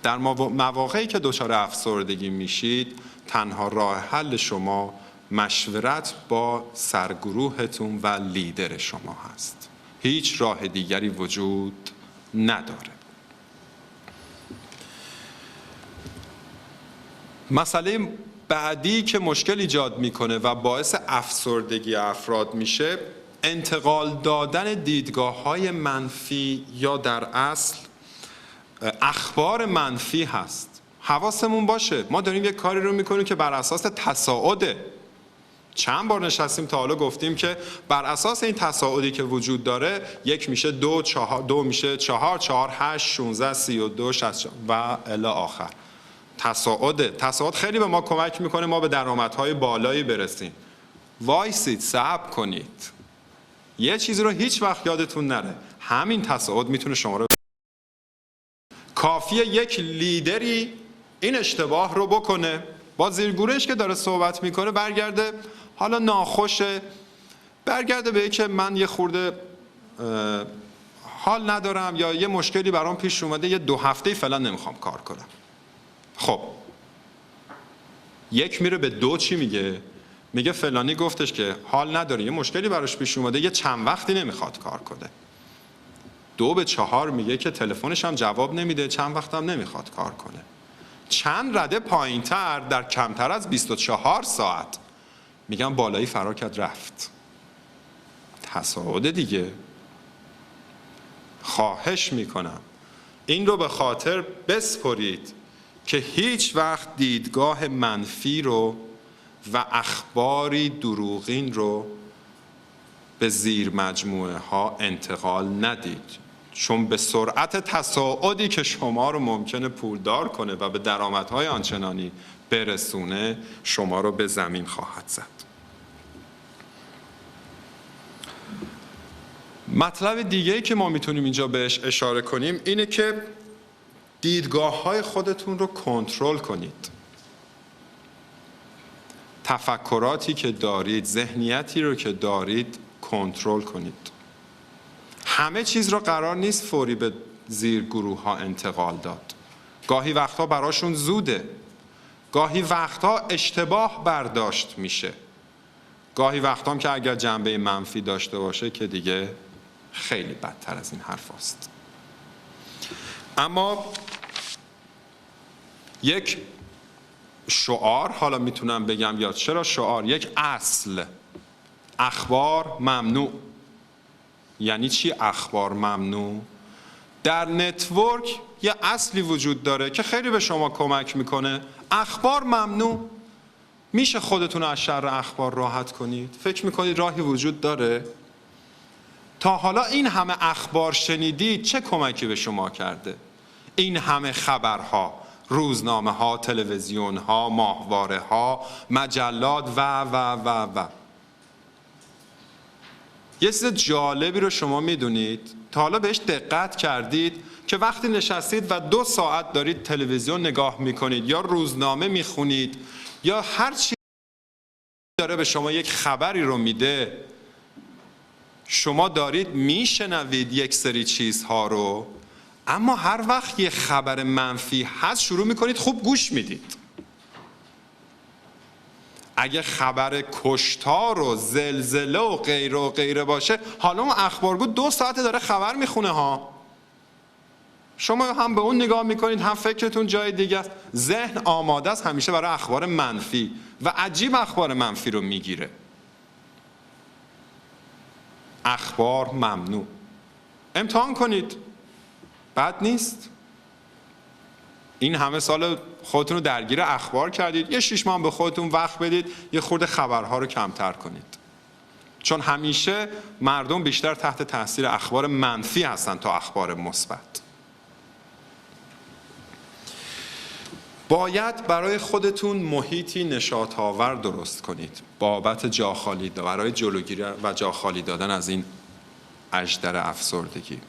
در مواقعی که دچار افسردگی میشید تنها راه حل شما مشورت با سرگروهتون و لیدر شما هست، هیچ راه دیگری وجود نداره. مسئله بعدی که مشکل ایجاد میکنه و باعث افسردگی افراد میشه، انتقال دادن دیدگاه‌های منفی یا در اصل اخبار منفی هست. حواسمون باشه ما داریم یک کاری رو میکنیم که بر اساس تصاعده. چند بار نشستیم تا حالا گفتیم که بر اساس این تصاعدی که وجود داره، 1 میشه 2، 2 میشه 4، 4 8 16 32 60 و الی آخر. تصاعد خیلی به ما کمک میکنه ما به درآمدهای بالایی برسیم. وایسید، صبر کنید. یه چیزی رو هیچ وقت یادتون نره، همین تصاعد میتونه شما رو، کافیه یک لیدری این اشتباه رو بکنه، با زیرگورش که داره صحبت میکنه برگرده، حالا ناخوشه، برگرده به که من یه خورده حال ندارم یا یه مشکلی برام پیش اومده، یه 2 هفته فعلا نمیخوام کار کنم. خب یک میره به 2 چی میگه؟ میگه فلانی گفتش که حال نداره، یه مشکلی براش پیش اومده، یه چند وقتی نمیخواد کار کنه. 2 به 4 میگه که تلفنش هم جواب نمیده، چند وقت هم نمیخواد کار کنه. چند رده پایینتر در کمتر از 24 ساعت میگن بالایی فرار کرد رفت. تصاعد دیگه. خواهش میکنم این رو به خاطر بسپرید که هیچ وقت دیدگاه منفی رو و اخباری دروغین رو به زیر مجموعه ها انتقال ندید، چون به سرعت تصاعدی که شما رو ممکنه پولدار کنه و به درآمدهای آنچنانی برسونه شما رو به زمین خواهد زد. مطلب دیگه‌ای که ما میتونیم اینجا بهش اشاره کنیم اینه که دیدگاه‌های خودتون رو کنترل کنید. تفکراتی که دارید، ذهنیتی رو که دارید کنترل کنید. همه چیز رو قرار نیست فوری به زیر گروه ها انتقال داد. گاهی وقتا براشون زوده. گاهی وقتا اشتباه برداشت میشه. گاهی وقتا هم که اگر جنبه منفی داشته باشه که دیگه خیلی بدتر از این حرف هست. اما یک شعار، حالا میتونم بگم یا چرا شعار، یک اصل: اخبار ممنوع. یعنی چی اخبار ممنوع؟ در نتورک یه اصلی وجود داره که خیلی به شما کمک میکنه. اخبار ممنوع. میشه خودتون رو از شر اخبار راحت کنید؟ فکر میکنید راهی وجود داره؟ تا حالا این همه اخبار شنیدید، چه کمکی به شما کرده؟ این همه خبرها، روزنامه ها، تلویزیون ها، ماهواره ها، مجلات و یه چیز جالبی رو شما میدونید؟ تا حالا بهش دقت کردید که وقتی نشستید و 2 ساعت دارید تلویزیون نگاه میکنید یا روزنامه میخونید یا هر چی داره به شما یک خبری رو میده، شما دارید میشنوید یک سری چیزها رو، اما هر وقت یه خبر منفی هست شروع میکنید خوب گوش میدید. اگه خبر کشتار و زلزله و غیره باشه، حالا اون اخبارگو 2 ساعته داره خبر میخونه ها. شما هم به اون نگاه میکنید هم فکرتون جای دیگه است. ذهن آماده است همیشه برای اخبار منفی و عجیب اخبار منفی رو میگیره. اخبار ممنوع. امتحان کنید، بد نیست. این همه سال خودتون رو درگیر اخبار کردید، یه 6 ماه به خودتون وقت بدید یه خورده خبرها رو کمتر کنید، چون همیشه مردم بیشتر تحت تاثیر اخبار منفی هستن تا اخبار مثبت. باید برای خودتون محیطی نشاط آور درست کنید بابت جا خالی برای جلوگیری و جا خالی دادن از این اژدر افسردگی.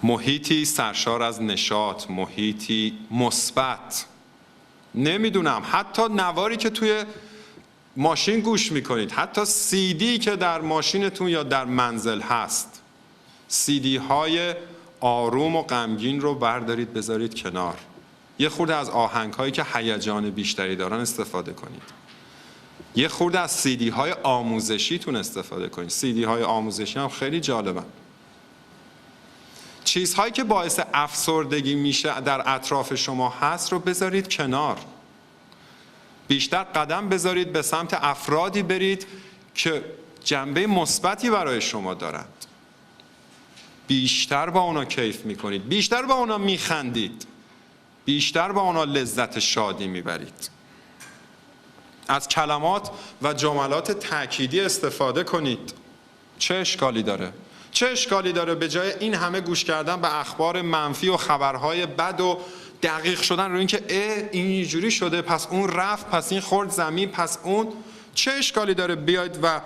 محیطی سرشار از نشاط، محیطی مثبت. نمیدونم، حتی نواری که توی ماشین گوش میکنید، حتی CD که در ماشینتون یا در منزل هست، CD های آروم و غمگین رو بردارید بذارید کنار. یه خورده از آهنگ هایی که هیجان بیشتری دارن استفاده کنید. یه خورده از CD های آموزشیتون استفاده کنید. CD های آموزشی هم خیلی جالبن. چیزهایی که باعث افسردگی میشه در اطراف شما هست رو بذارید کنار. بیشتر قدم بذارید به سمت افرادی برید که جنبه مثبتی برای شما دارند. بیشتر با اونا کیف میکنید، بیشتر با اونا میخندید، بیشتر با اونا لذت شادی میبرید. از کلمات و جملات تأکیدی استفاده کنید. چه اشکالی داره؟ چه اشکالی داره به جای این همه گوش کردن به اخبار منفی و خبرهای بد و دقیق شدن رو اینکه این اینجوری شده، پس اون رفت، پس این خورد زمین، پس اون. چه اشکالی داره بیاید و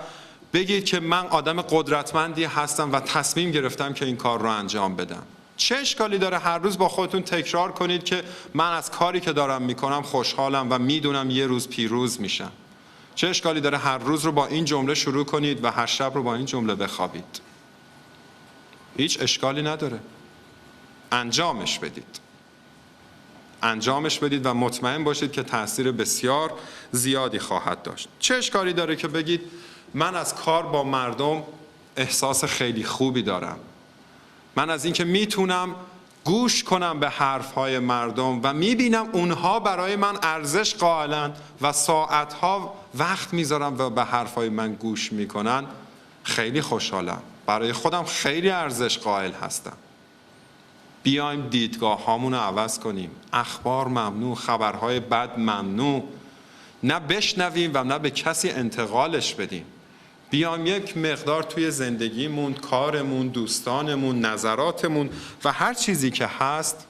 بگید که من آدم قدرتمندی هستم و تصمیم گرفتم که این کار رو انجام بدم؟ چه اشکالی داره هر روز با خودتون تکرار کنید که من از کاری که دارم میکنم خوشحالم و میدونم یه روز پیروز میشم؟ چه اشکالی داره هر روز رو با این جمله شروع کنید و هر شب رو با این جمله بخوابید؟ هیچ اشکالی نداره. انجامش بدید. انجامش بدید و مطمئن باشید که تأثیر بسیار زیادی خواهد داشت. چه اشکالی داره که بگید من از کار با مردم احساس خیلی خوبی دارم، من از اینکه میتونم گوش کنم به حرفهای مردم و میبینم اونها برای من ارزش قائلن و ساعتها وقت میذارم و به حرفهای من گوش میکنن، خیلی خوشحالم. برای خودم خیلی ارزش قائل هستم. بیایم دیدگاه هامون رو عوض کنیم. اخبار ممنوع، خبرهای بد ممنوع. نه بشنویم و نه به کسی انتقالش بدیم. بیایم یک مقدار توی زندگیمون، کارمون، دوستانمون، نظراتمون و هر چیزی که هست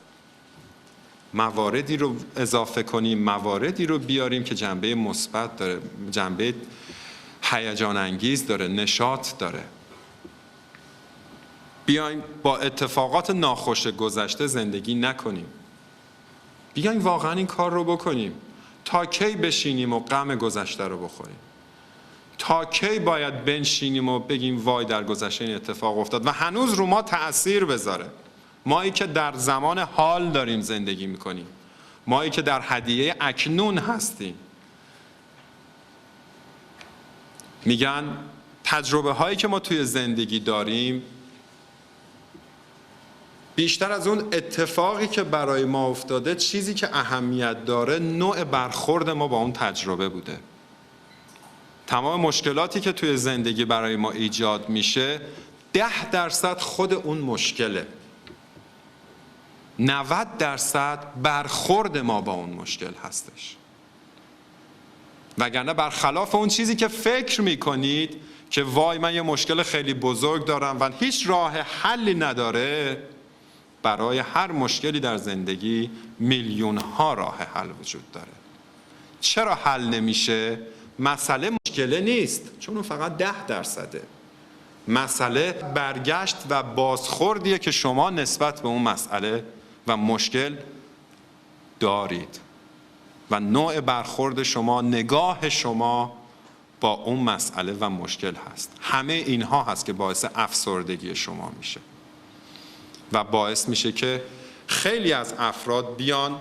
مواردی رو اضافه کنیم، مواردی رو بیاریم که جنبه مثبت داره، جنبه هیجان انگیز داره، نشاط داره. بیایم با اتفاقات ناخوش گذشته زندگی نکنیم. بیایم واقعا این کار رو بکنیم. تا کی بشینیم و غم گذشته رو بخوریم؟ تا کی باید بنشینیم و بگیم وای در گذشته این اتفاق افتاد و هنوز رو ما تأثیر بذاره؟ مایی که در زمان حال داریم زندگی میکنیم، مایی که در هدیه اکنون هستیم. میگن تجربه هایی که ما توی زندگی داریم بیشتر از اون اتفاقی که برای ما افتاده، چیزی که اهمیت داره نوع برخورد ما با اون تجربه بوده. تمام مشکلاتی که توی زندگی برای ما ایجاد میشه 10% خود اون مشکله، 90% برخورد ما با اون مشکل هستش. وگرنه برخلاف اون چیزی که فکر میکنید که وای من یه مشکل خیلی بزرگ دارم و هیچ راه حلی نداره، برای هر مشکلی در زندگی میلیون ها راه حل وجود داره. چرا حل نمیشه؟ مسئله مشکل نیست، چون اون فقط 10%. مسئله برگشت و بازخوردیه که شما نسبت به اون مسئله و مشکل دارید و نوع برخورد شما، نگاه شما با اون مسئله و مشکل هست. همه اینها هست که باعث افسردگی شما میشه و باعث میشه که خیلی از افراد بیان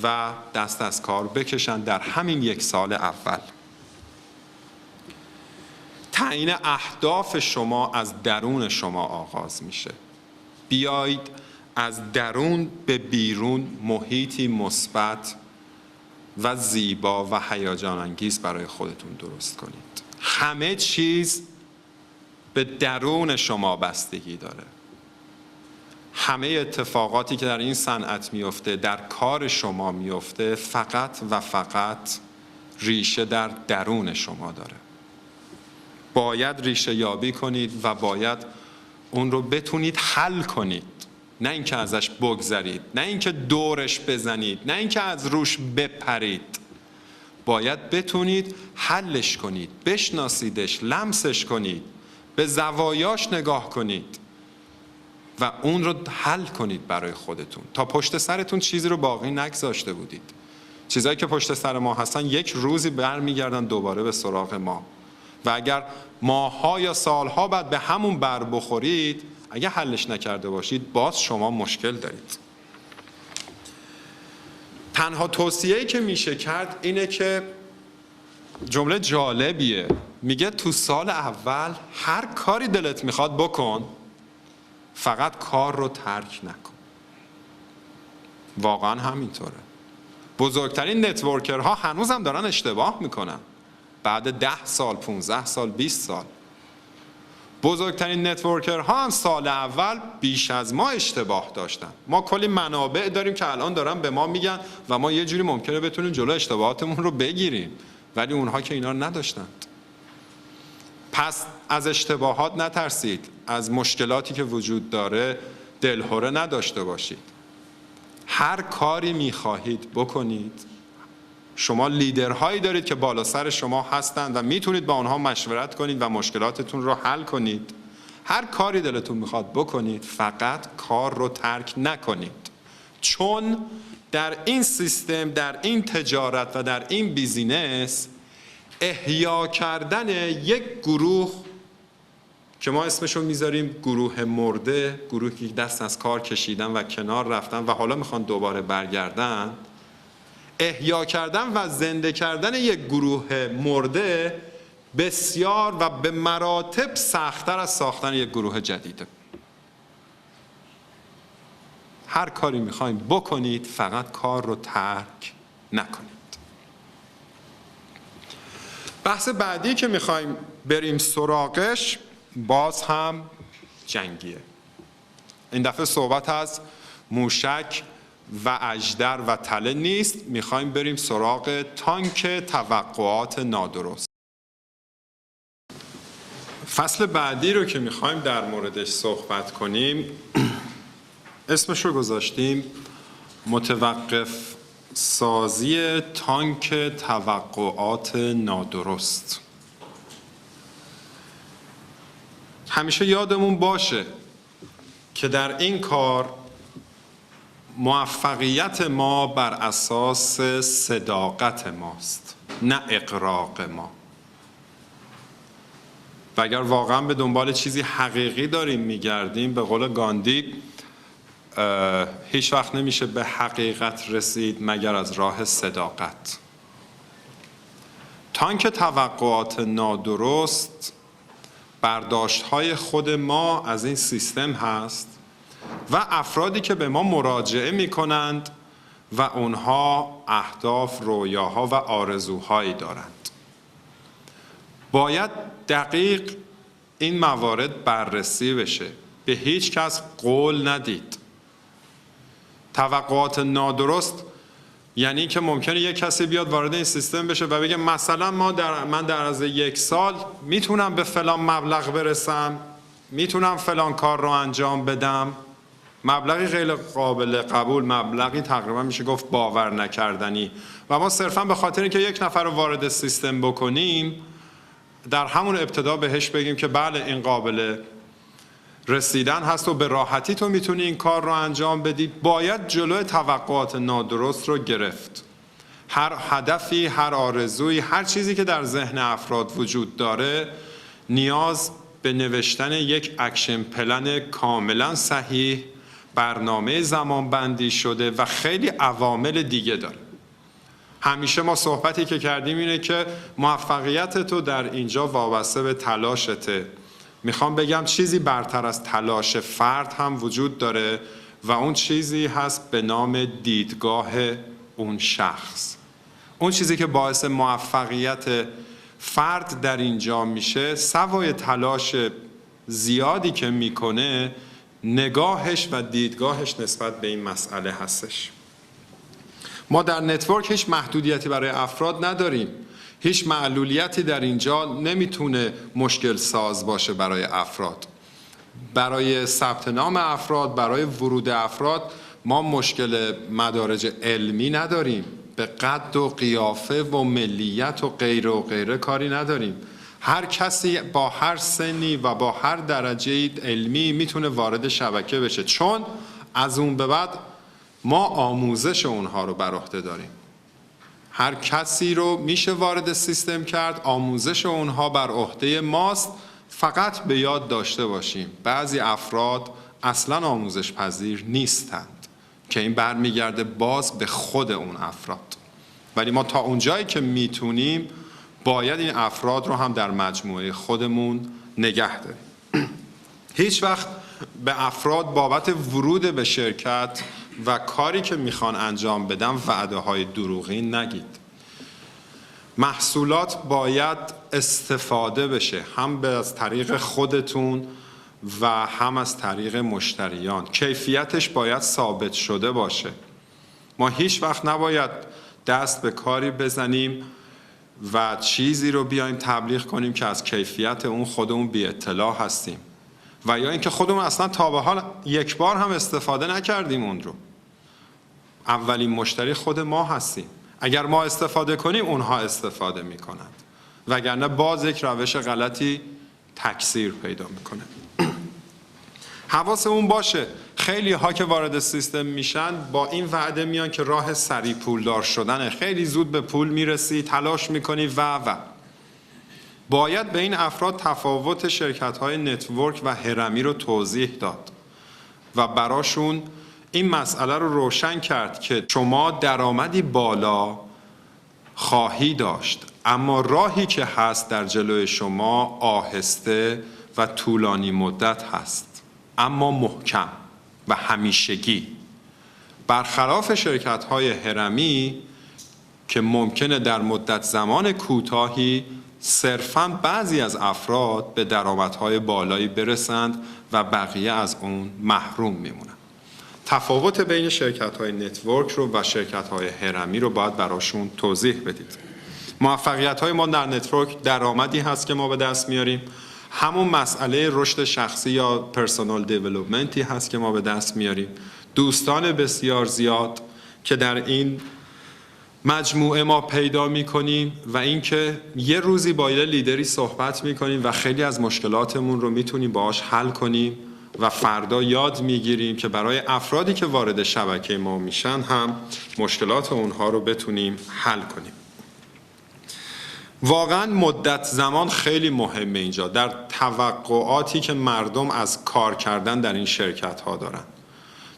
و دست از کار بکشن در همین 1 سال اول. تعیین اهداف شما از درون شما آغاز میشه. بیایید از درون به بیرون محیطی مثبت و زیبا و هیجان انگیز برای خودتون درست کنید. همه چیز به درون شما بستگی داره. همه اتفاقاتی که در این صنعت میفته، در کار شما میفته، فقط و فقط ریشه در درون شما داره. باید ریشه یابی کنید و باید اون رو بتونید حل کنید، نه اینکه ازش بگذرید، نه اینکه دورش بزنید، نه اینکه از روش بپرید. باید بتونید حلش کنید، بشناسیدش، لمسش کنید، به زوایاش نگاه کنید و اون رو حل کنید برای خودتون، تا پشت سرتون چیزی رو باقی نگذاشته بودید. چیزایی که پشت سر ما هستن یک روزی برمیگردن دوباره به سراغ ما و اگر ماه‌ها یا سال‌ها بعد به همون بر بخورید، اگه حلش نکرده باشید، باز شما مشکل دارید. تنها توصیه‌ای که میشه کرد اینه که جمله جالبیه، میگه تو سال اول هر کاری دلت میخواد بکن، فقط کار رو ترک نکن. واقعا همینطوره. بزرگترین نتورکرها هنوز هم دارن اشتباه میکنن. بعد 10 سال، 15 سال، 20 سال. بزرگترین نتورکرها هم سال اول بیش از ما اشتباه داشتن. ما کلی منابع داریم که الان دارن به ما میگن و ما یه جوری ممکنه بتونیم جلو اشتباهاتمون رو بگیریم، ولی اونها که اینا رو نداشتند. پس از اشتباهات نترسید، از مشکلاتی که وجود داره دلهره نداشته باشید. هر کاری میخواهید بکنید. شما لیدرهایی دارید که بالا سر شما هستند و میتونید با آنها مشورت کنید و مشکلاتتون رو حل کنید. هر کاری دلتون میخواد بکنید، فقط کار رو ترک نکنید. چون در این سیستم، در این تجارت و در این بیزینس، احیا کردن یک گروه که ما اسمشو میذاریم گروه مرده، گروهی که دست از کار کشیدن و کنار رفتن و حالا میخوان دوباره برگردن، احیا کردن و زنده کردن یک گروه مرده بسیار و به مراتب سخت‌تر از ساختن یک گروه جدیده. هر کاری میخوایم بکنید، فقط کار رو ترک نکنید. بحث بعدی که میخوایم بریم سراغش باز هم جنگیه. این دفعه صحبت از موشک و اژدر و تله نیست، میخوایم بریم سراغ تانک توقعات نادرست. فصل بعدی رو که میخوایم در موردش صحبت کنیم اسمش رو گذاشتیم متوقف سازی تانک توقعات نادرست. همیشه یادمون باشه که در این کار موفقیت ما بر اساس صداقت ماست، نه اغراق ما. و اگر واقعا به دنبال چیزی حقیقی داریم میگردیم، به قول گاندی هیچ وقت نمیشه به حقیقت رسید مگر از راه صداقت. تانک توقعات نادرست برداشت‌های خود ما از این سیستم هست و افرادی که به ما مراجعه می‌کنند و اونها اهداف، رویاها و آرزوهایی دارند. باید دقیق این موارد بررسی بشه. به هیچ کس قول ندید. توقعات نادرست یعنی که ممکنه یک کسی بیاد وارد این سیستم بشه و بگه مثلا من در از 1 سال میتونم به فلان مبلغ برسم، میتونم فلان کار رو انجام بدم، مبلغی غیر قابل قبول، مبلغی تقریبا میشه گفت باور نکردنی، و ما صرفا به خاطر اینکه یک نفر رو وارد سیستم بکنیم در همون ابتدا بهش بگیم که بله این قابل رسیدن هست و به راحتی تو میتونی این کار رو انجام بدی. باید جلوی توقعات نادرست رو گرفت. هر هدفی، هر آرزویی، هر چیزی که در ذهن افراد وجود داره نیاز به نوشتن یک اکشن پلن کاملا صحیح، برنامه زمانبندی شده و خیلی عوامل دیگه داره. همیشه ما صحبتی که کردیم اینه که موفقیت تو در اینجا وابسته به تلاشته. میخوام بگم چیزی برتر از تلاش فرد هم وجود داره و اون چیزی هست به نام دیدگاه اون شخص. اون چیزی که باعث موفقیت فرد در اینجا میشه، سوای تلاش زیادی که میکنه، نگاهش و دیدگاهش نسبت به این مسئله هستش. ما در نتورک هیچ محدودیتی برای افراد نداریم. هیچ معلولیتی در اینجا نمیتونه مشکل ساز باشه برای افراد. برای ثبت نام افراد، برای ورود افراد ما مشکل مدارج علمی نداریم. به قد و قیافه و ملیت و غیره کاری نداریم. هر کسی با هر سنی و با هر درجه علمی میتونه وارد شبکه بشه، چون از اون به بعد ما آموزش اونها رو بر عهده داریم. هر کسی رو میشه وارد سیستم کرد، آموزش اونها بر عهده ماست. فقط به یاد داشته باشیم بعضی افراد اصلا آموزش پذیر نیستند که این برمیگرده باز به خود اون افراد، ولی ما تا اونجایی که میتونیم باید این افراد رو هم در مجموعه خودمون نگه داریم. هیچ وقت به افراد بابت ورود به شرکت و کاری که میخوان انجام بدن وعده های دروغی نگید. محصولات باید استفاده بشه، هم از طریق خودتون و هم از طریق مشتریان. کیفیتش باید ثابت شده باشه. ما هیچ وقت نباید دست به کاری بزنیم و چیزی رو بیایم تبلیغ کنیم که از کیفیت اون خودمون بی اطلاع هستیم و یا اینکه خودمون اصلا تا به حال یک بار هم استفاده نکردیم اون رو. اولین مشتری خود ما هستیم. اگر ما استفاده کنیم اونها استفاده میکنند، وگرنه باز یک روش غلطی تکثیر پیدا میکنه. حواسمون باشه خیلی ها که وارد سیستم میشن با این وعده میان که راه سریع پولدار شدنه، خیلی زود به پول میرسی، تلاش میکنی و باید به این افراد تفاوت شرکت های نتورک و هرمی رو توضیح داد و براشون این مسئله رو روشن کرد که شما درآمدی بالا خواهی داشت، اما راهی که هست در جلوی شما آهسته و طولانی مدت هست، اما محکم و همیشگی. برخلاف شرکت‌های هرمی که ممکنه در مدت زمان کوتاهی صرفاً بعضی از افراد به درآمدهای بالایی برسند و بقیه از اون محروم میمونن. تفاوت بین شرکت‌های نتورک رو و شرکت‌های هرمی رو باید براشون توضیح بدید. موفقیت‌های ما در نتورک درآمدی هست که ما به دست میاریم، همون مسئله رشد شخصی یا پرسونال دیولپمنتی هست که ما به دست میاریم، دوستان بسیار زیاد که در این مجموعه ما پیدا میکنیم و اینکه یه روزی با یه لیدری صحبت میکنیم و خیلی از مشکلاتمون رو میتونیم باهاش حل کنیم و فردا یاد میگیریم که برای افرادی که وارد شبکه ما میشن هم مشکلات اونها رو بتونیم حل کنیم. واقعا مدت زمان خیلی مهمه اینجا در توقعاتی که مردم از کار کردن در این شرکت ها دارن.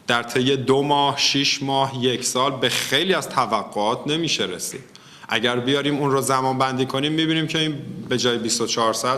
در طی 2 ماه، 6 ماه، 1 سال به خیلی از توقعات نمیشه رسید. اگر بیاریم اون رو زمان بندی کنیم میبینیم که این به جای 24 ساعت